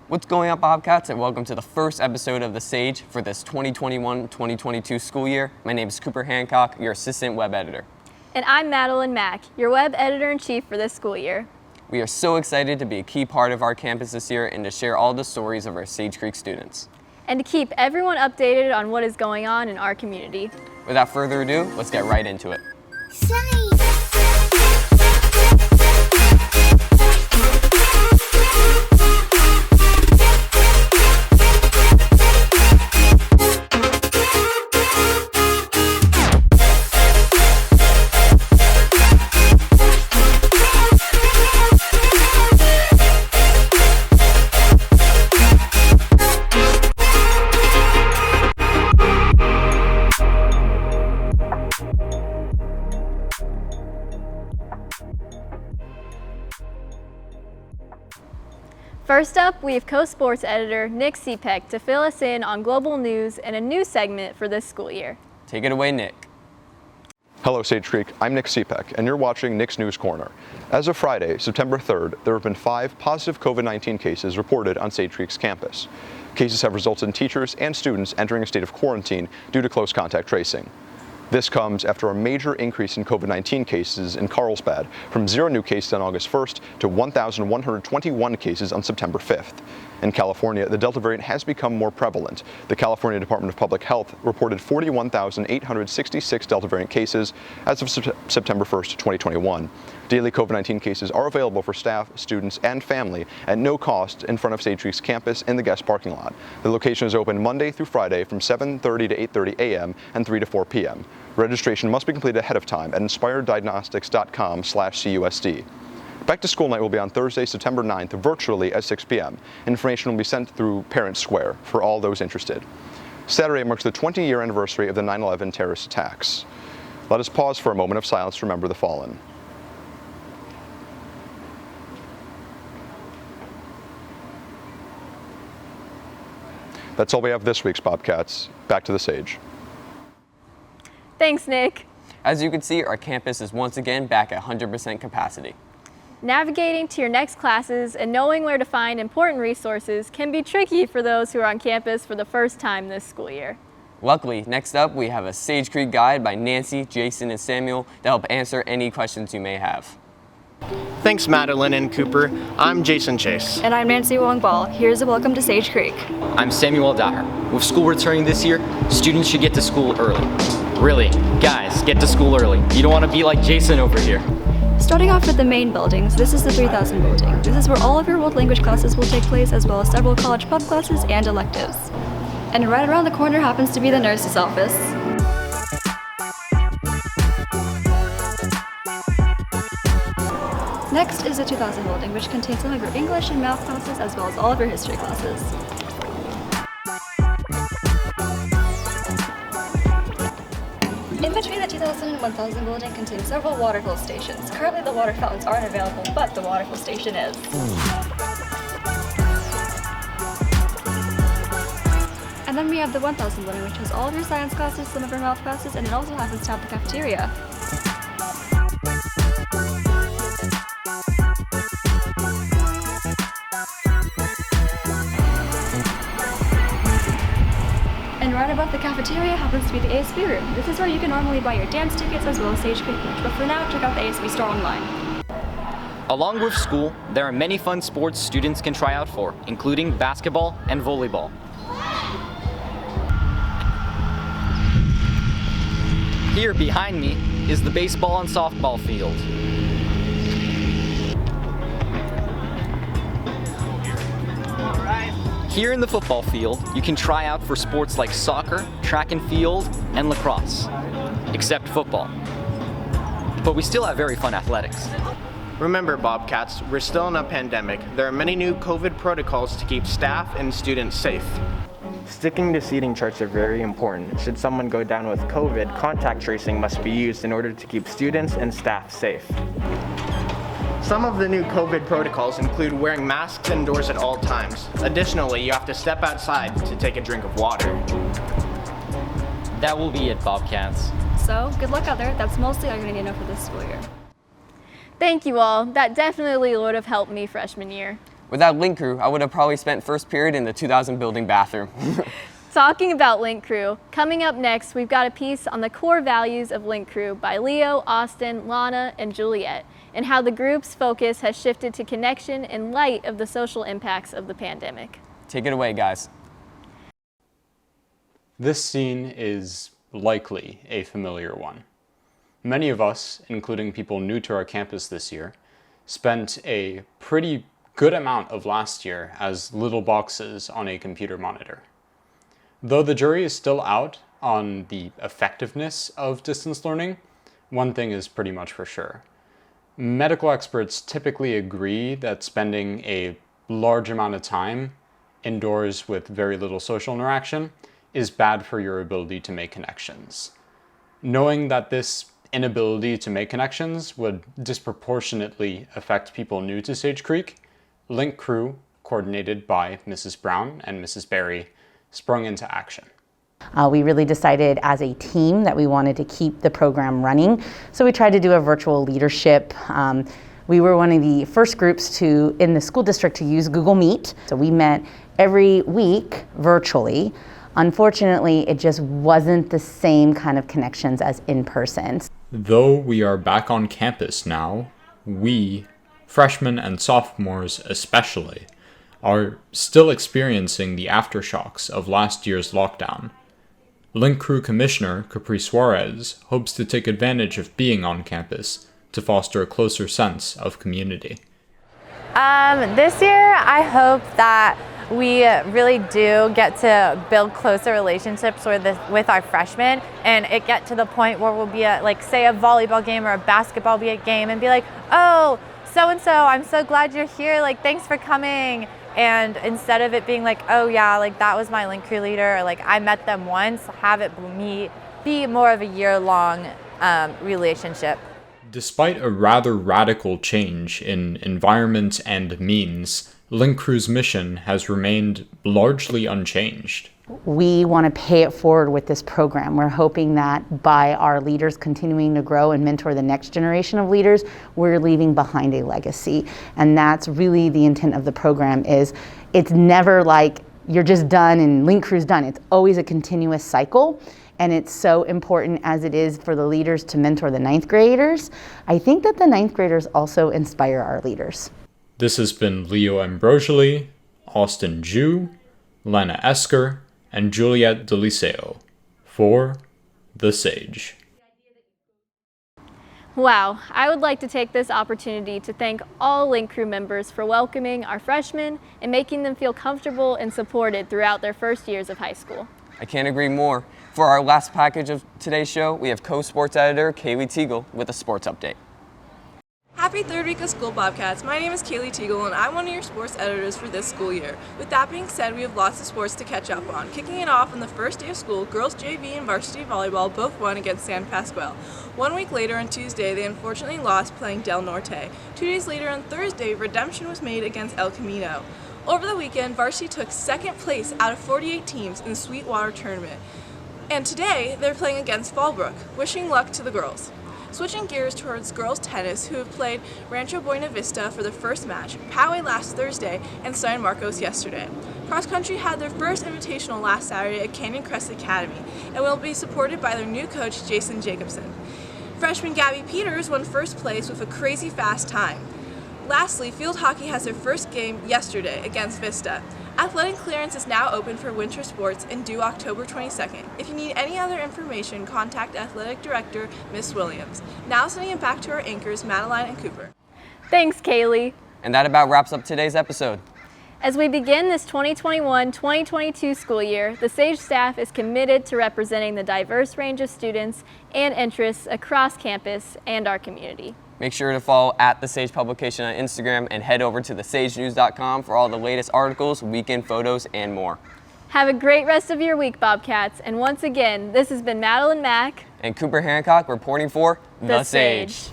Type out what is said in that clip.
What's going on, Bobcats, and welcome to the first episode of The Sage for this 2021-2022 school year. My name is Cooper Hancock, your assistant web editor. And I'm Madeline Mack, your web editor-in-chief for this school year. We are so excited to be a key part of our campus this year and to share all the stories of our Sage Creek students. And to keep everyone updated on what is going on in our community. Without further ado, let's get right into it. First up, we have co-sports editor Nick Cepek to fill us in on global news and a new segment for this school year. Take it away, Nick. Hello, Sage Creek. I'm Nick Cepek, and you're watching Nick's News Corner. As of Friday, September 3rd, there have been 5 positive COVID-19 cases reported on Sage Creek's campus. Cases have resulted in teachers and students entering a state of quarantine due to close contact tracing. This comes after a major increase in COVID-19 cases in Carlsbad, from 0 new cases on August 1st to 1,121 cases on September 5th. In California, the Delta variant has become more prevalent. The California Department of Public Health reported 41,866 Delta variant cases as of September 1st, 2021. Daily COVID-19 cases are available for staff, students, and family at no cost in front of Sage Creek's campus in the guest parking lot. The location is open Monday through Friday from 7:30 to 8:30 a.m. and 3 to 4 p.m. Registration must be completed ahead of time at inspireddiagnostics.com/CUSD. Back to school night will be on Thursday, September 9th, virtually at 6 p.m. Information will be sent through Parent Square for all those interested. Saturday marks the 20-year anniversary of the 9/11 terrorist attacks. Let us pause for a moment of silence to remember the fallen. That's all we have this week's Bobcats. Back to the Sage. Thanks, Nick. As you can see, our campus is once again back at 100% capacity. Navigating to your next classes and knowing where to find important resources can be tricky for those who are on campus for the first time this school year. Luckily, next up, we have a Sage Creek guide by Nancie, Jason, and Samuel to help answer any questions you may have. Thanks, Madeline and Cooper. I'm Jason Chase. And I'm Nancie Huang-ball. Here's a welcome to Sage Creek. I'm Samuel Dyer. With school returning this year, students should get to school early. Really, guys, get to school early. You don't want to be like Jason over here. Starting off with the main buildings, this is the 3000 building. This is where all of your world language classes will take place, as well as several college pub classes and electives. And right around the corner happens to be the nurse's office. Next is the 2000 building, which contains some of your English and math classes, as well as all of your history classes. In between the 2000 and 1000 building contains several water fill stations. Currently the water fountains aren't available, but the water fill station is. And then we have the 1000 building, which has all of your science classes, some of your math classes, and it also happens to have the cafeteria. And right above the cafeteria happens to be the ASB room. This is where you can normally buy your dance tickets as well as Sage Creek merch, but for now, check out the ASB store online. Along with school, there are many fun sports students can try out for, including basketball and volleyball. Here behind me is the baseball and softball field. Here in the football field, you can try out for sports like soccer, track and field, and lacrosse, except football. But we still have very fun athletics. Remember, Bobcats, we're still in a pandemic. There are many new COVID protocols to keep staff and students safe. Sticking to seating charts are very important. Should someone go down with COVID, contact tracing must be used in order to keep students and staff safe. Some of the new COVID protocols include wearing masks indoors at all times. Additionally, you have to step outside to take a drink of water. That will be it, Bobcats. So, good luck out there. That's mostly all you're going to need to know for this school year. Thank you all. That definitely would have helped me freshman year. Without Link Crew, I would have probably spent first period in the 2000 building bathroom. Talking about Link Crew, coming up next, we've got a piece on the core values of Link Crew by Leo, Austin, Lana, and Juliette, and how the group's focus has shifted to connection in light of the social impacts of the pandemic. Take it away, guys. This scene is likely a familiar one. Many of us, including people new to our campus this year, spent a pretty good amount of last year as little boxes on a computer monitor. Though the jury is still out on the effectiveness of distance learning, one thing is pretty much for sure. Medical experts typically agree that spending a large amount of time indoors with very little social interaction is bad for your ability to make connections. Knowing that this inability to make connections would disproportionately affect people new to Sage Creek, Link Crew, coordinated by Mrs. Brown and Mrs. Berry, sprung into action. We really decided as a team that we wanted to keep the program running, so we tried to do a virtual leadership. We were one of the first groups in the school district to use Google Meet, so we met every week virtually. Unfortunately, it just wasn't the same kind of connections as in person. Though we are back on campus now, we, freshmen and sophomores especially, are still experiencing the aftershocks of last year's lockdown. Link Crew Commissioner Capri Suarez hopes to take advantage of being on campus to foster a closer sense of community. This year, I hope that we really do get to build closer relationships with our freshmen, and it get to the point where we'll be at, like, say, a volleyball game or a basketball game and be like, oh, so-and-so, I'm so glad you're here, like, thanks for coming. And instead of it being like, oh yeah, like that was my Link Crew leader, or like I met them once, have it be more of a year-long relationship. Despite a rather radical change in environment and means, Link Crew's mission has remained largely unchanged. We want to pay it forward with this program. We're hoping that by our leaders continuing to grow and mentor the next generation of leaders, we're leaving behind a legacy. And that's really the intent of the program. It's never like you're just done and Link Crew's done. It's always a continuous cycle. And it's so important as it is for the leaders to mentor the 9th graders. I think that the 9th graders also inspire our leaders. This has been Leo Ambrogelly, Austin Ju, Lana Esker, and Juliette Deliseo for The Sage. Wow, I would like to take this opportunity to thank all Link Crew members for welcoming our freshmen and making them feel comfortable and supported throughout their first years of high school. I can't agree more. For our last package of today's show, we have co-sports editor Kayley Teagle with a sports update. Happy third week of school, Bobcats. My name is Kayley Teagle, and I'm one of your sports editors for this school year. With that being said, we have lots of sports to catch up on. Kicking it off on the first day of school, girls JV and varsity volleyball both won against San Pasqual. 1 week later on Tuesday, they unfortunately lost playing Del Norte. 2 days later on Thursday, redemption was made against El Camino. Over the weekend, varsity took second place out of 48 teams in the Sweetwater tournament. And today, they're playing against Fallbrook. Wishing luck to the girls. Switching gears towards girls tennis, who have played Rancho Buena Vista for their first match, Poway last Thursday, and San Marcos yesterday. Cross country had their first invitational last Saturday at Canyon Crest Academy, and will be supported by their new coach, Jason Jacobson. Freshman Gabby Peters won first place with a crazy fast time. Lastly, field hockey has their first game yesterday against Vista. Athletic clearance is now open for winter sports and due October 22nd. If you need any other information, contact Athletic Director Miss Williams. Now sending it back to our anchors, Madeline and Cooper. Thanks, Kayley. And that about wraps up today's episode. As we begin this 2021-2022 school year, the SAGE staff is committed to representing the diverse range of students and interests across campus and our community. Make sure to follow @The Sage Publication on Instagram and head over to thesagenews.com for all the latest articles, weekend photos, and more. Have a great rest of your week, Bobcats. And once again, this has been Madeline Mack and Cooper Hancock reporting for The Sage.